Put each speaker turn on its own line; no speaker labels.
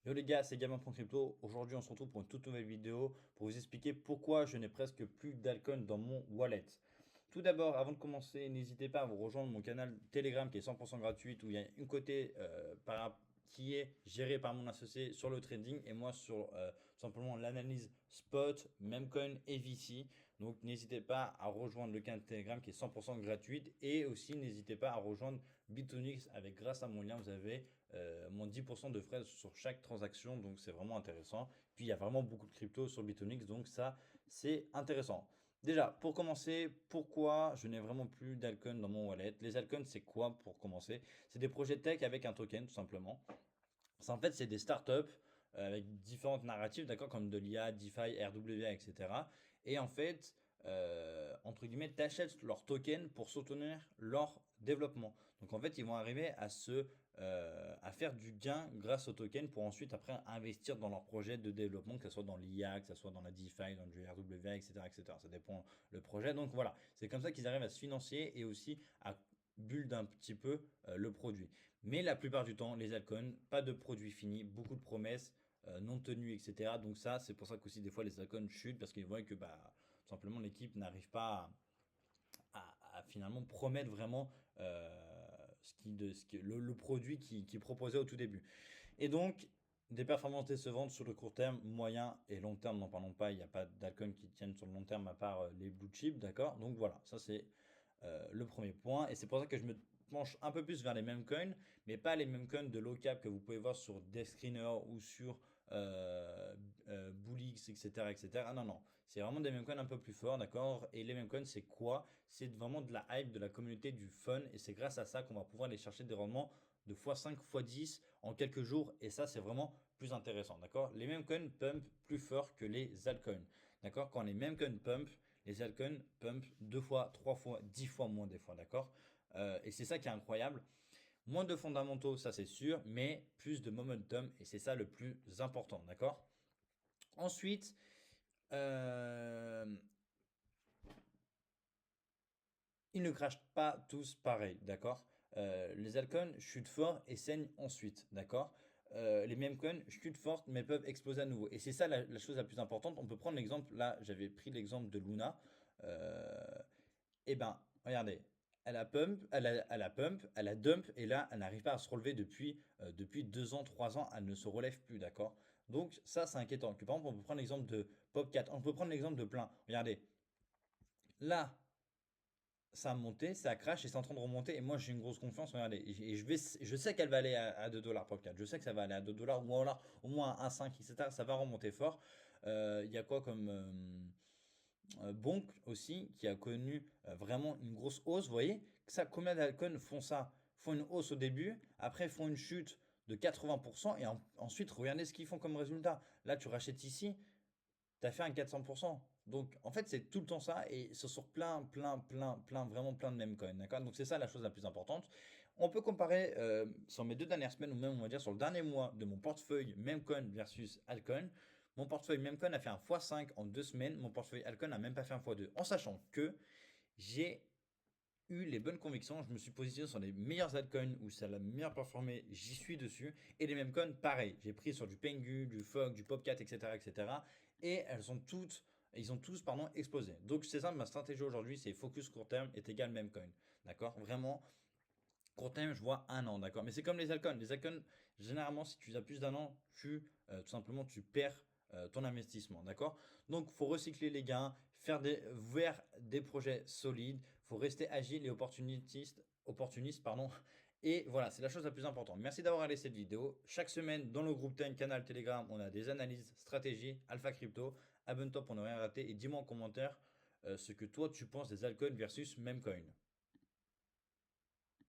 Yo les gars, c'est Gamin.crypto. Aujourd'hui, on se retrouve pour une toute nouvelle vidéo pour vous expliquer pourquoi je n'ai presque plus d'alcool dans mon wallet. Tout d'abord, avant de commencer, n'hésitez pas à vous rejoindre mon canal Telegram qui est 100% gratuit où il y a une côté qui est géré par mon associé sur le trading et moi sur tout simplement l'analyse spot, Memcoin et VC. Donc n'hésitez pas à rejoindre le canal Telegram qui est 100% gratuit et aussi n'hésitez pas à rejoindre Bitonix avec grâce à mon lien, vous avez moins 10% de frais sur chaque transaction, donc c'est vraiment intéressant. Puis il y a vraiment beaucoup de crypto sur Bitonix, donc ça c'est intéressant. Déjà, pour commencer, pourquoi je n'ai vraiment plus d'alcon dans mon wallet? Les altcoins, c'est quoi pour commencer? C'est des projets tech avec un token, tout simplement. En fait, c'est des startups avec différentes narratives, d'accord, comme de l'IA, DeFi, RWA, etc. Et en fait, entre guillemets, tu achètes leurs tokens pour soutenir leur développement. Donc en fait, ils vont arriver à faire du gain grâce aux tokens pour ensuite après investir dans leur projet de développement, que ce soit dans l'IA, que ce soit dans la DeFi, dans du RWA, etc., etc. Ça dépend le projet. Donc voilà, c'est comme ça qu'ils arrivent à se financer et aussi à build un petit peu le produit. Mais la plupart du temps, les altcoins, pas de produits finis, beaucoup de promesses non tenues, etc. Donc ça, c'est pour ça qu'aussi des fois les altcoins chutent parce qu'ils voient que bah, tout simplement l'équipe n'arrive pas à finalement promettre vraiment le produit qui proposait au tout début. Et donc, des performances décevantes sur le court terme, moyen et long terme, n'en parlons pas, il n'y a pas d'alcool qui tiennent sur le long terme à part les blue chips, d'accord? Donc voilà, ça c'est le premier point. Et c'est pour ça que je me penche un peu plus vers les mêmes coins, mais pas les mêmes coins de low cap que vous pouvez voir sur Deskscreener ou sur Bullix, etc., etc. Ah non, non, c'est vraiment des mêmes coins un peu plus forts, d'accord? Et les mêmes coins, c'est quoi? C'est vraiment de la hype, de la communauté, du fun. Et c'est grâce à ça qu'on va pouvoir aller chercher des rendements de x5, x10 en quelques jours. Et ça, c'est vraiment plus intéressant, d'accord? Les mêmes coins pump plus fort que les altcoins, d'accord? Quand les mêmes coins pump, les altcoins pump 2 fois, 3 fois, 10 fois moins des fois, d'accord? Et c'est ça qui est incroyable. Moins de fondamentaux, ça c'est sûr, mais plus de momentum, et c'est ça le plus important, d'accord? Ensuite, euh, ils ne crachent pas tous pareil, d'accord? Les altcoins chutent fort et saignent ensuite, d'accord? Les meme coins chutent fort mais peuvent exploser à nouveau. Et c'est ça la chose la plus importante. On peut prendre l'exemple, là j'avais pris l'exemple de Luna. Euh, Eh ben, regardez, elle a dump, et là, elle n'arrive pas à se relever depuis 2 ans, 3 ans, elle ne se relève plus, d'accord? Donc, ça, c'est inquiétant. Que, par exemple, on peut prendre l'exemple de Popcat, on peut prendre l'exemple de plein. Regardez, là, ça a monté, ça crash et c'est en train de remonter. Et moi, j'ai une grosse confiance. Regardez, et je sais qu'elle va aller à 2 dollars Popcat. Je sais que ça va aller à 2 dollars ou alors au moins à 1,5, etc. Ça va remonter fort. Il y a quoi comme. Bonk aussi, qui a connu vraiment une grosse hausse. Vous voyez, ça, combien d'alcools font ça? Font une hausse au début, après font une chute de 80% et ensuite regardez ce qu'ils font comme résultat. Là, tu rachètes ici, tu as fait un 400%. Donc en fait, c'est tout le temps ça et ce sont plein, plein, plein, plein, vraiment plein de meme coins. D'accord? Donc c'est ça la chose la plus importante. On peut comparer sur mes 2 dernières semaines ou même on va dire sur le dernier mois de mon portefeuille Memcoin versus Altcoin. Mon portefeuille Memcoin a fait un x5 en 2 semaines. Mon portefeuille Altcoin n'a même pas fait un x2. En sachant que j'ai eu les bonnes convictions. Je me suis positionné sur les meilleurs altcoins où ça a la meilleure performé. J'y suis dessus. Et les mêmes coins, pareil. J'ai pris sur du Pengu, du Fog, du Popcat, etc., etc. Et ils ont tous, pardon, explosé. Donc c'est ça ma stratégie aujourd'hui, c'est focus court terme est égal même coin. D'accord? Vraiment, court terme, je vois 1 an, d'accord? Mais c'est comme les altcoins. Les altcoins, généralement, si tu as plus d'1 an, tout simplement, tu perds ton investissement, d'accord? Donc, faut recycler les gains, vers des projets solides, faut rester agile et opportuniste, pardon. Et voilà, c'est la chose la plus importante. Merci d'avoir regardé cette vidéo. Chaque semaine, dans le groupe Ten, canal Telegram, on a des analyses, stratégies, Alpha Crypto. Abonne-toi pour ne rien rater et dis-moi en commentaire ce que toi tu penses des altcoins versus Memecoin.